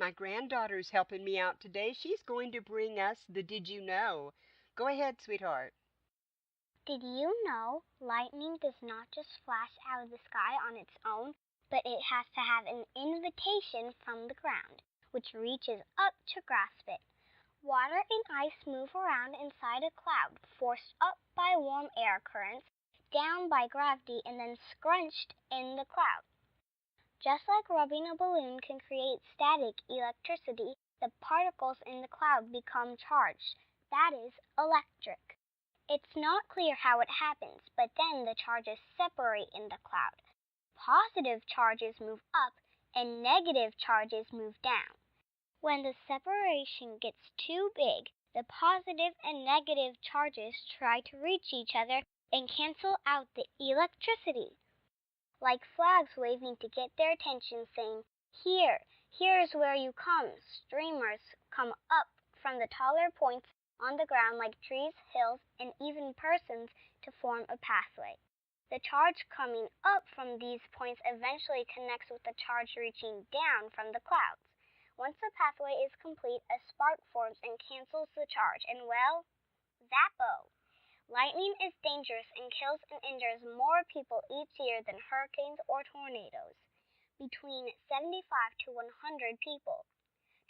My granddaughter's helping me out today. She's going to bring us the Did You Know? Go ahead, sweetheart. Did you know lightning does not just flash out of the sky on its own, but it has to have an invitation from the ground, which reaches up to grasp it. Water and ice move around inside a cloud, forced up by warm air currents, down by gravity, and then scrunched in the cloud. Just like rubbing a balloon can create static electricity, the particles in the cloud become charged. That is electric. It's not clear how it happens, but then the charges separate in the cloud. Positive charges move up and negative charges move down. When the separation gets too big, the positive and negative charges try to reach each other and cancel out the electricity. Like flags waving to get their attention, saying, here's where you come. Streamers come up from the taller points on the ground like trees, hills, and even persons to form a pathway. The charge coming up from these points eventually connects with the charge reaching down from the clouds. Once the pathway is complete, a spark forms and cancels the charge, and well, zappo! Lightning is dangerous and kills and injures more people each year than hurricanes or tornadoes, between 75 to 100 people.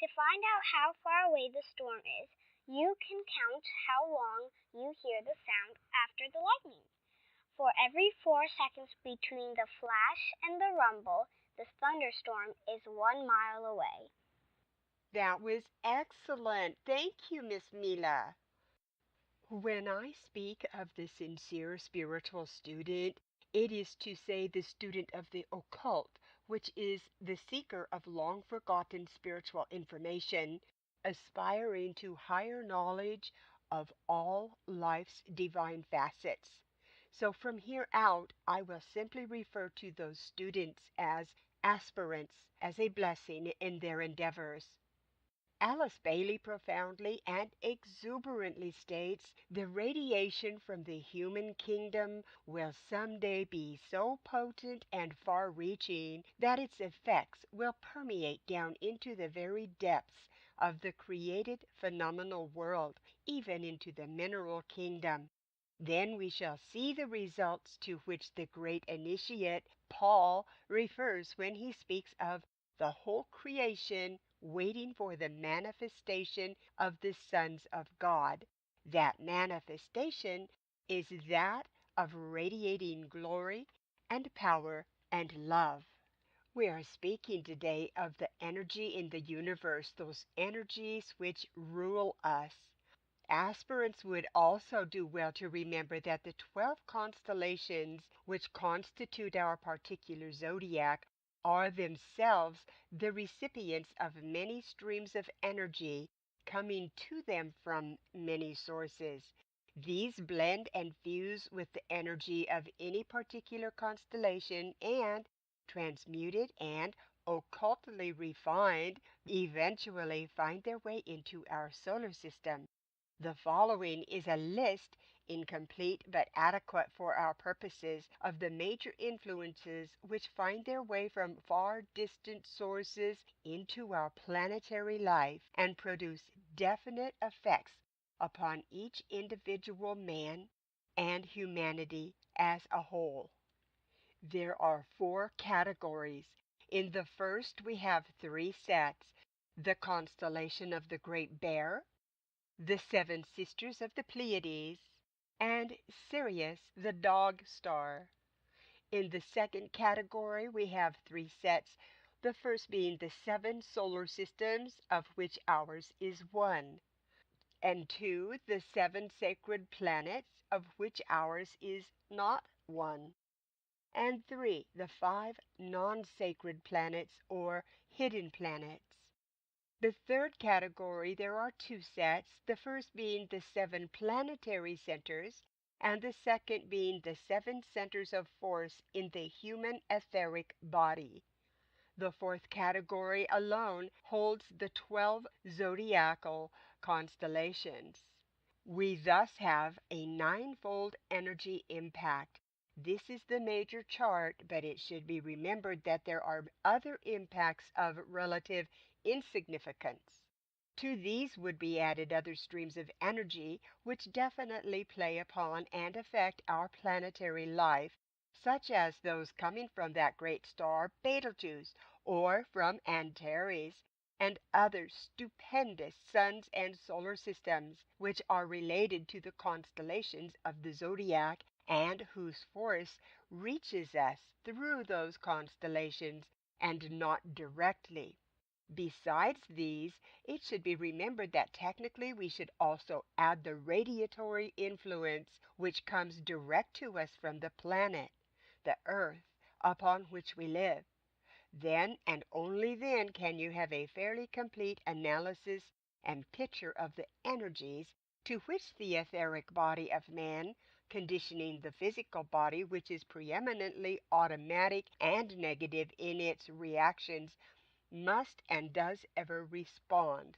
To find out how far away the storm is, you can count how long you hear the sound after the lightning. For every 4 seconds between the flash and the rumble, the thunderstorm is 1 mile away. That was excellent. Thank you, Miss Mila. When I speak of the sincere spiritual student, it is to say the student of the occult, which is the seeker of long-forgotten spiritual information, aspiring to higher knowledge of all life's divine facets. So from here out, I will simply refer to those students as aspirants, as a blessing in their endeavors. Alice Bailey profoundly and exuberantly states, the radiation from the human kingdom will someday be so potent and far-reaching that its effects will permeate down into the very depths of the created phenomenal world, even into the mineral kingdom. Then we shall see the results to which the great initiate, Paul, refers when he speaks of the whole creation waiting for the manifestation of the sons of God. That manifestation is that of radiating glory and power and love. We are speaking today of the energy in the universe, those energies which rule us. Aspirants would also do well to remember that the 12 constellations which constitute our particular zodiac are themselves the recipients of many streams of energy coming to them from many sources. These blend and fuse with the energy of any particular constellation and, transmuted and occultly refined, eventually find their way into our solar system. The following is a list, incomplete but adequate for our purposes, of the major influences which find their way from far distant sources into our planetary life and produce definite effects upon each individual man and humanity as a whole. There are 4 categories. In the first we have 3 sets: the constellation of the Great Bear, the 7 sisters of the Pleiades, and Sirius, the dog star. In the second category, we have 3 sets, the first being the 7 solar systems, of which ours is one, and 2, the 7 sacred planets, of which ours is not one, and 3, the 5 non-sacred planets or hidden planets. The third category, there are 2 sets, the first being the 7 planetary centers, and the second being the 7 centers of force in the human etheric body. The fourth category alone holds the 12 zodiacal constellations. We thus have a 9-fold energy impact. This is the major chart, but it should be remembered that there are other impacts of relative insignificance. To these would be added other streams of energy which definitely play upon and affect our planetary life, such as those coming from that great star Betelgeuse, or from Antares, and other stupendous suns and solar systems which are related to the constellations of the zodiac and whose force reaches us through those constellations and not directly. Besides these, it should be remembered that technically we should also add the radiatory influence which comes direct to us from the planet, the Earth, upon which we live. Then and only then can you have a fairly complete analysis and picture of the energies to which the etheric body of man, conditioning the physical body which is preeminently automatic and negative in its reactions, must and does ever respond.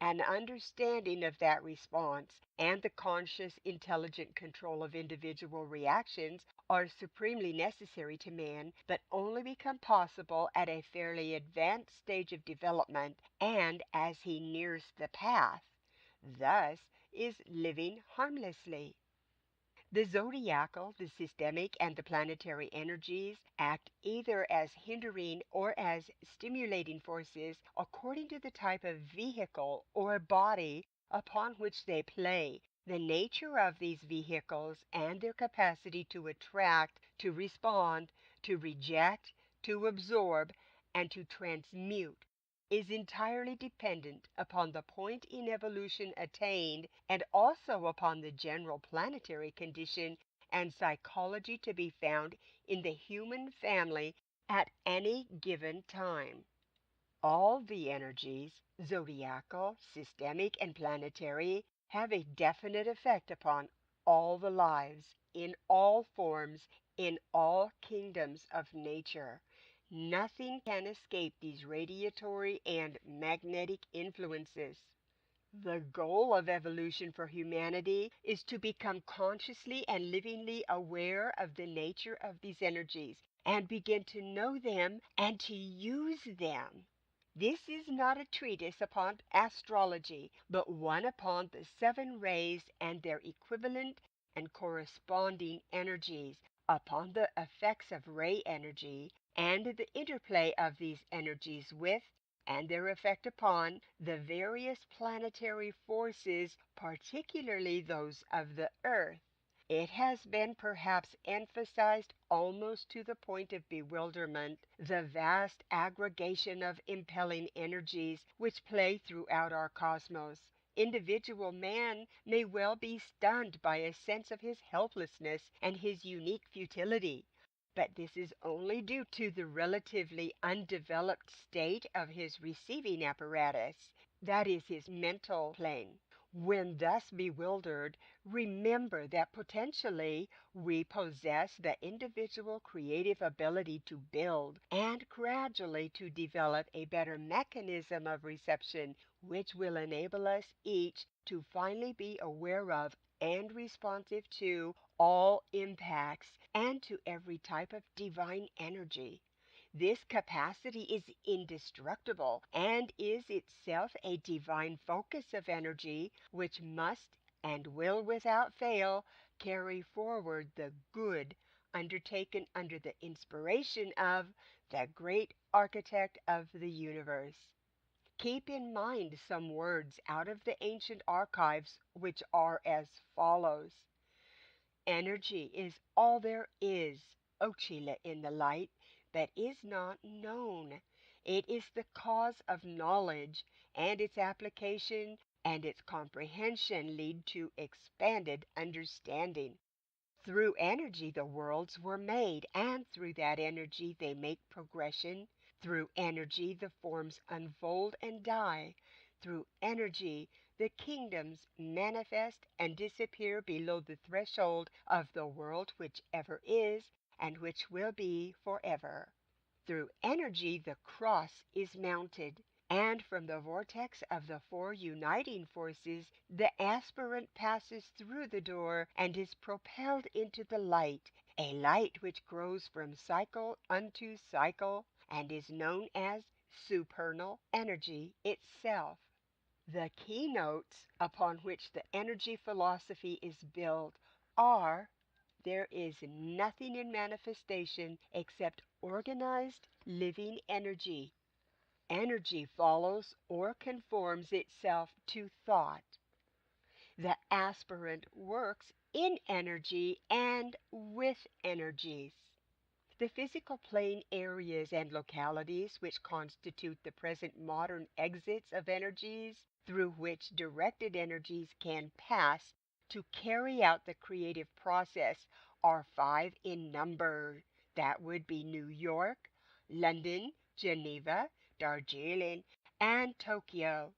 An understanding of that response and the conscious, intelligent control of individual reactions are supremely necessary to man, but only become possible at a fairly advanced stage of development and as he nears the path. Thus is living harmlessly. The zodiacal, the systemic, and the planetary energies act either as hindering or as stimulating forces according to the type of vehicle or body upon which they play, the nature of these vehicles, and their capacity to attract, to respond, to reject, to absorb, and to transmute is entirely dependent upon the point in evolution attained and also upon the general planetary condition and psychology to be found in the human family at any given time. All the energies, zodiacal, systemic, and planetary, have a definite effect upon all the lives, in all forms, in all kingdoms of nature. Nothing can escape these radiatory and magnetic influences. The goal of evolution for humanity is to become consciously and livingly aware of the nature of these energies and begin to know them and to use them. This is not a treatise upon astrology, but one upon the seven rays and their equivalent and corresponding energies, upon the effects of ray energy, and the interplay of these energies with, and their effect upon, the various planetary forces, particularly those of the earth. It has been perhaps emphasized almost to the point of bewilderment, the vast aggregation of impelling energies which play throughout our cosmos. Individual man may well be stunned by a sense of his helplessness and his unique futility. But this is only due to the relatively undeveloped state of his receiving apparatus, that is, his mental plane. When thus bewildered, remember that potentially we possess the individual creative ability to build and gradually to develop a better mechanism of reception which will enable us each to finally be aware of and responsive to all impacts and to every type of divine energy. This capacity is indestructible and is itself a divine focus of energy which must and will without fail carry forward the good undertaken under the inspiration of the great architect of the universe. Keep in mind some words out of the ancient archives which are as follows. Energy is all there is, Ochila in the light, that is not known. It is the cause of knowledge, and its application and its comprehension lead to expanded understanding. Through energy the worlds were made, and through that energy they make progression. Through energy the forms unfold and die. Through energy the kingdoms manifest and disappear below the threshold of the world which ever is and which will be forever. Through energy the cross is mounted. And from the vortex of the four uniting forces, the aspirant passes through the door and is propelled into the light, a light which grows from cycle unto cycle and is known as supernal energy itself. The keynotes upon which the energy philosophy is built are: there is nothing in manifestation except organized living energy. Energy follows or conforms itself to thought. The aspirant works in energy and with energies. The physical plane areas and localities which constitute the present modern exits of energies through which directed energies can pass to carry out the creative process are five in number. That would be New York, London, Geneva, Darjeeling, and Tokyo.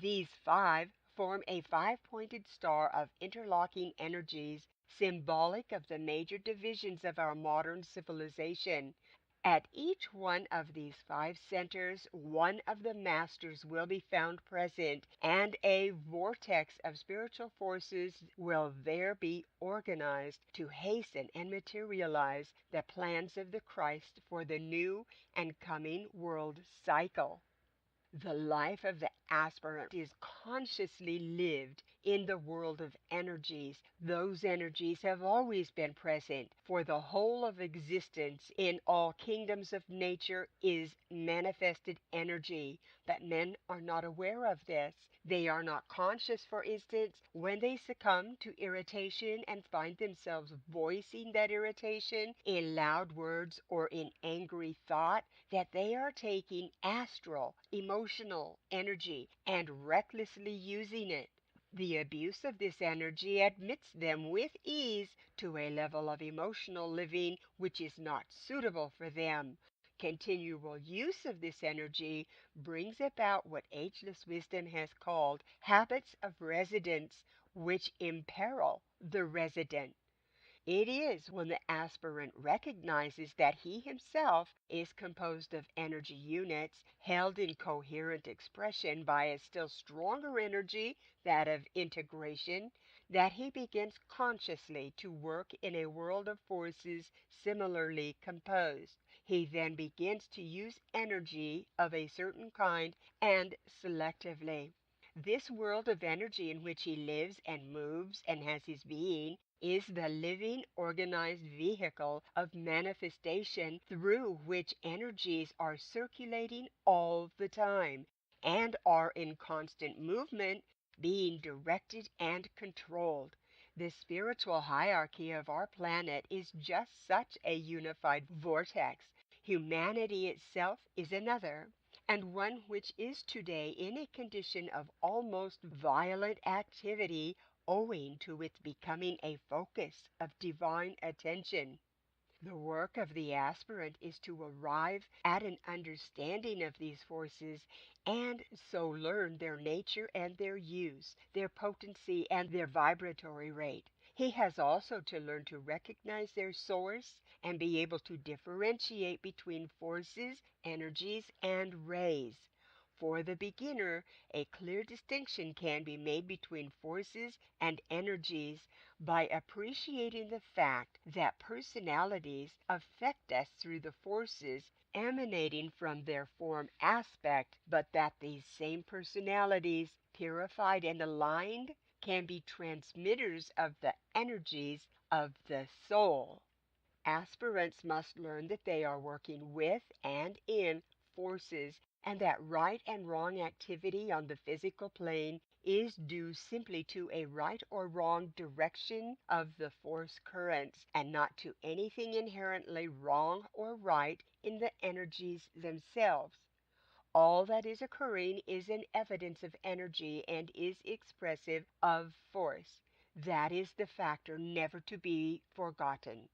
These five form a five-pointed star of interlocking energies symbolic of the major divisions of our modern civilization. At each one of these five centers, one of the masters will be found present, and a vortex of spiritual forces will there be organized to hasten and materialize the plans of the Christ for the new and coming world cycle. The life of the aspirant is consciously lived in the world of energies. Those energies have always been present, for the whole of existence in all kingdoms of nature is manifested energy. But men are not aware of this. They are not conscious, for instance, when they succumb to irritation and find themselves voicing that irritation in loud words or in angry thought, that they are taking astral, emotional energy and recklessly using it. The abuse of this energy admits them with ease to a level of emotional living which is not suitable for them. Continual use of this energy brings about what ageless wisdom has called habits of residence, which imperil the resident. It is when the aspirant recognizes that he himself is composed of energy units held in coherent expression by a still stronger energy, that of integration, that he begins consciously to work in a world of forces similarly composed. He then begins to use energy of a certain kind and selectively. This world of energy in which he lives and moves and has his being is the living, organized vehicle of manifestation through which energies are circulating all the time and are in constant movement, being directed and controlled. The spiritual hierarchy of our planet is just such a unified vortex. Humanity itself is another, and one which is today in a condition of almost violent activity owing to its becoming a focus of divine attention. The work of the aspirant is to arrive at an understanding of these forces and so learn their nature and their use, their potency and their vibratory rate. He has also to learn to recognize their source and be able to differentiate between forces, energies, and rays. For the beginner, a clear distinction can be made between forces and energies by appreciating the fact that personalities affect us through the forces emanating from their form aspect, but that these same personalities, purified and aligned, can be transmitters of the energies of the soul. Aspirants must learn that they are working with and in forces, and that right and wrong activity on the physical plane is due simply to a right or wrong direction of the force currents, and not to anything inherently wrong or right in the energies themselves. All that is occurring is an evidence of energy and is expressive of force. That is the factor never to be forgotten.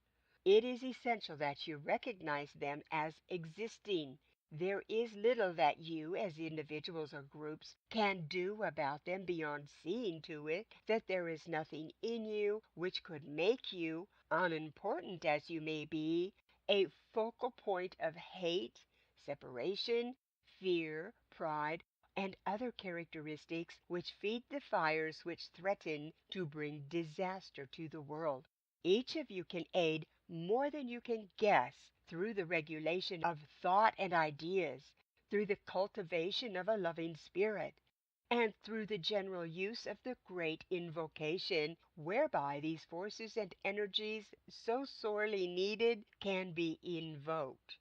It is essential that you recognize them as existing. There is little that you, as individuals or groups, can do about them beyond seeing to it that there is nothing in you which could make you, unimportant as you may be, a focal point of hate, separation, fear, pride, and other characteristics which feed the fires which threaten to bring disaster to the world. Each of you can aid more than you can guess through the regulation of thought and ideas, through the cultivation of a loving spirit, and through the general use of the great invocation, whereby these forces and energies so sorely needed can be invoked.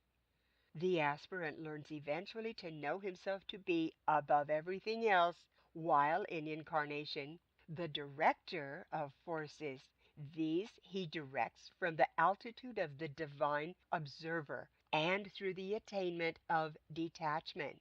The aspirant learns eventually to know himself to be, above everything else, while in incarnation, the director of forces. These he directs from the altitude of the divine observer and through the attainment of detachment.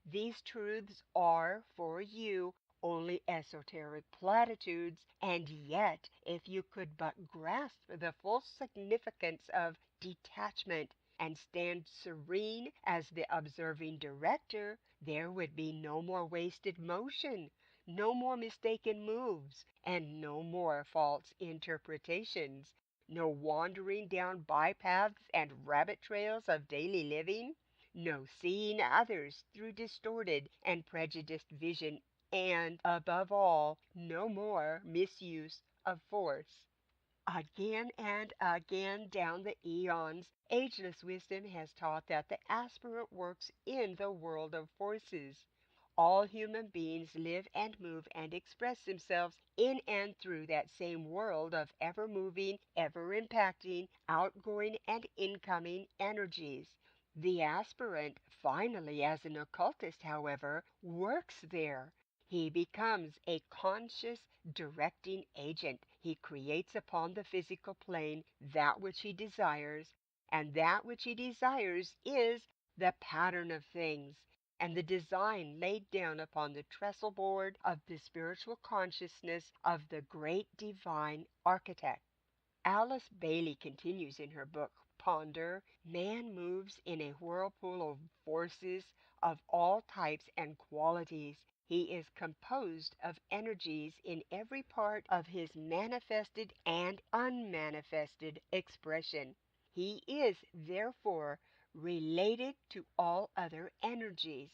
These truths are, for you, only esoteric platitudes, and yet, if you could but grasp the full significance of detachment and stand serene as the observing director, there would be no more wasted motion, no more mistaken moves, and no more false interpretations, no wandering down bypaths and rabbit trails of daily living, no seeing others through distorted and prejudiced vision, and, above all, no more misuse of force. Again and again down the eons, ageless wisdom has taught that the aspirant works in the world of forces. All human beings live and move and express themselves in and through that same world of ever-moving, ever-impacting, outgoing and incoming energies. The aspirant, finally as an occultist, however, works there. He becomes a conscious, directing agent. He creates upon the physical plane that which he desires, and that which he desires is the pattern of things, and the design laid down upon the trestle board of the spiritual consciousness of the great divine architect. Alice Bailey continues in her book, Ponder, man moves in a whirlpool of forces of all types and qualities. He is composed of energies in every part of his manifested and unmanifested expression. He is, therefore, related to all other energies.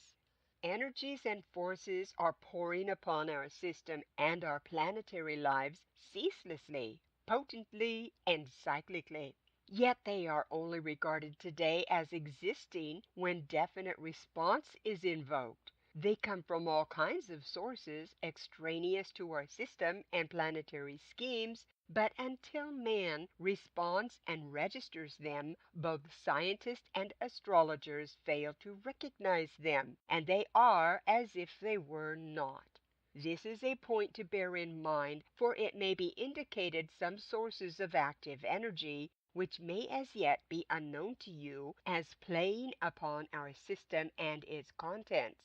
Energies and forces are pouring upon our system and our planetary lives ceaselessly, potently, and cyclically. Yet they are only regarded today as existing when definite response is invoked. They come from all kinds of sources extraneous to our system and planetary schemes, but until man responds and registers them, both scientists and astrologers fail to recognize them, and they are as if they were not. This is a point to bear in mind, for it may be indicated some sources of active energy which may as yet be unknown to you as playing upon our system and its contents.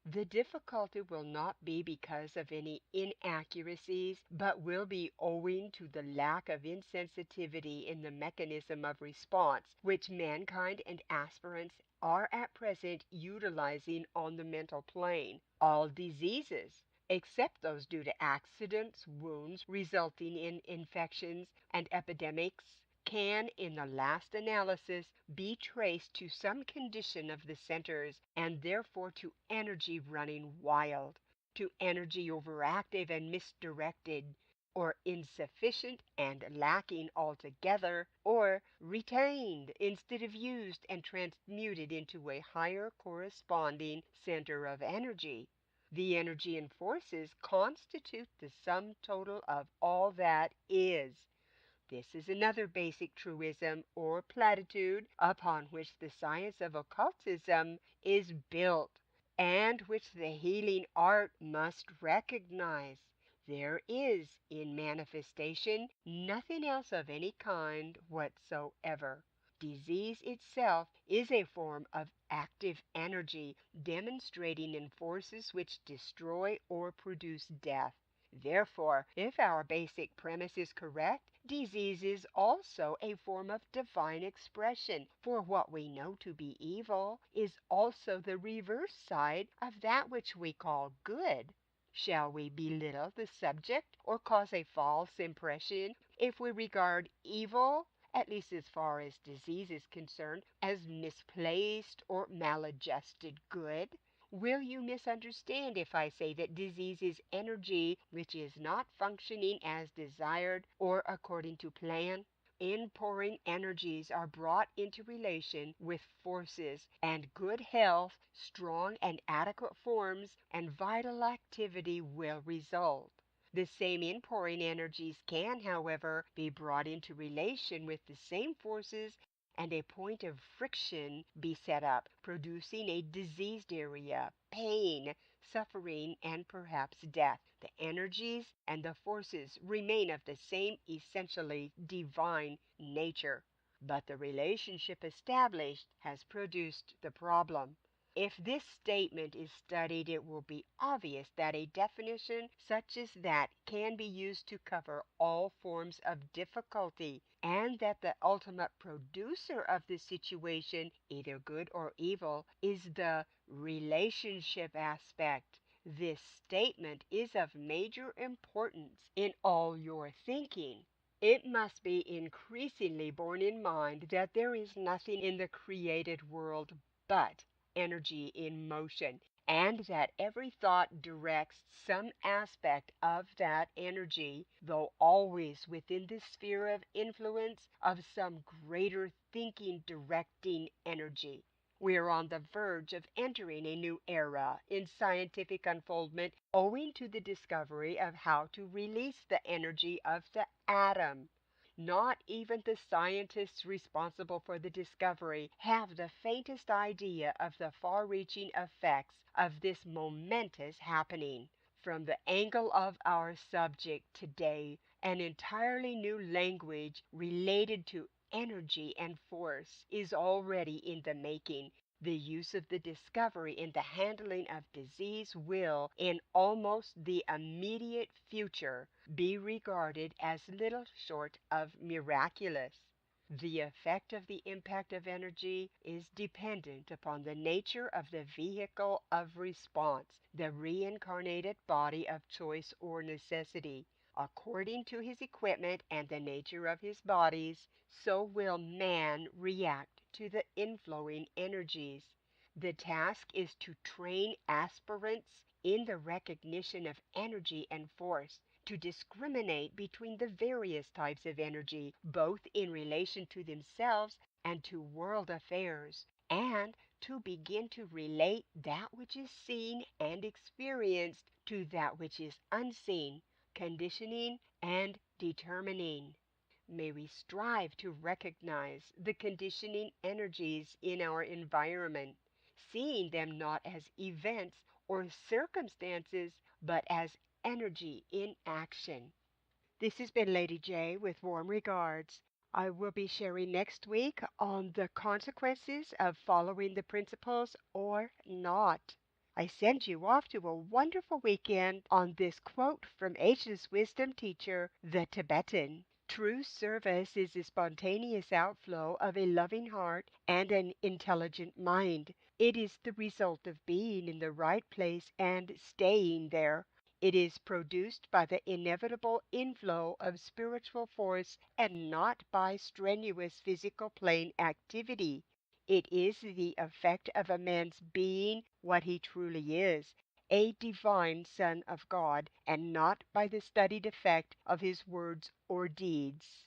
The difficulty will not be because of any inaccuracies, but will be owing to the lack of insensitivity in the mechanism of response which mankind and aspirants are at present utilizing on the mental plane. All diseases, except those due to accidents, wounds resulting in infections, and epidemics, can, in the last analysis, be traced to some condition of the centers, and therefore to energy running wild, to energy overactive and misdirected, or insufficient and lacking altogether, or retained instead of used and transmuted into a higher corresponding center of energy. The energy and forces constitute the sum total of all that is. This is another basic truism or platitude upon which the science of occultism is built, and which the healing art must recognize. There is, in manifestation, nothing else of any kind whatsoever. Disease itself is a form of active energy demonstrating in forces which destroy or produce death. Therefore, if our basic premise is correct, disease is also a form of divine expression, for what we know to be evil is also the reverse side of that which we call good. Shall we belittle the subject or cause a false impression if we regard evil, at least as far as disease is concerned, as misplaced or maladjusted good? Will you misunderstand if I say that disease is energy which is not functioning as desired or according to plan? Inpouring energies are brought into relation with forces, and good health, strong and adequate forms, and vital activity will result. The same inpouring energies can, however, be brought into relation with the same forces and a point of friction be set up, producing a diseased area, pain, suffering, and perhaps death. The energies and the forces remain of the same essentially divine nature, but the relationship established has produced the problem. If this statement is studied, it will be obvious that a definition such as that can be used to cover all forms of difficulty, and that the ultimate producer of the situation, either good or evil, is the relationship aspect. This statement is of major importance in all your thinking. It must be increasingly borne in mind that there is nothing in the created world but energy in motion, and that every thought directs some aspect of that energy, though always within the sphere of influence of some greater thinking directing energy. We are on the verge of entering a new era in scientific unfoldment owing to the discovery of how to release the energy of the atom. Not even the scientists responsible for the discovery have the faintest idea of the far-reaching effects of this momentous happening. From the angle of our subject today, an entirely new language related to energy and force is already in the making. The use of the discovery in the handling of disease will, in almost the immediate future, be regarded as little short of miraculous. The effect of the impact of energy is dependent upon the nature of the vehicle of response, the reincarnated body of choice or necessity. According to his equipment and the nature of his bodies, so will man react to the inflowing energies. The task is to train aspirants in the recognition of energy and force, to discriminate between the various types of energy, both in relation to themselves and to world affairs, and to begin to relate that which is seen and experienced to that which is unseen, conditioning and determining. May we strive to recognize the conditioning energies in our environment, seeing them not as events or circumstances, but as energy in action. This has been Lady J with warm regards. I will be sharing next week on the consequences of following the principles or not. I send you off to a wonderful weekend on this quote from Asia's wisdom teacher, the Tibetan. True service is the spontaneous outflow of a loving heart and an intelligent mind. It is the result of being in the right place and staying there. It is produced by the inevitable inflow of spiritual force and not by strenuous physical plane activity. It is the effect of a man's being what he truly is, a divine Son of God, and not by the studied effect of his words or deeds.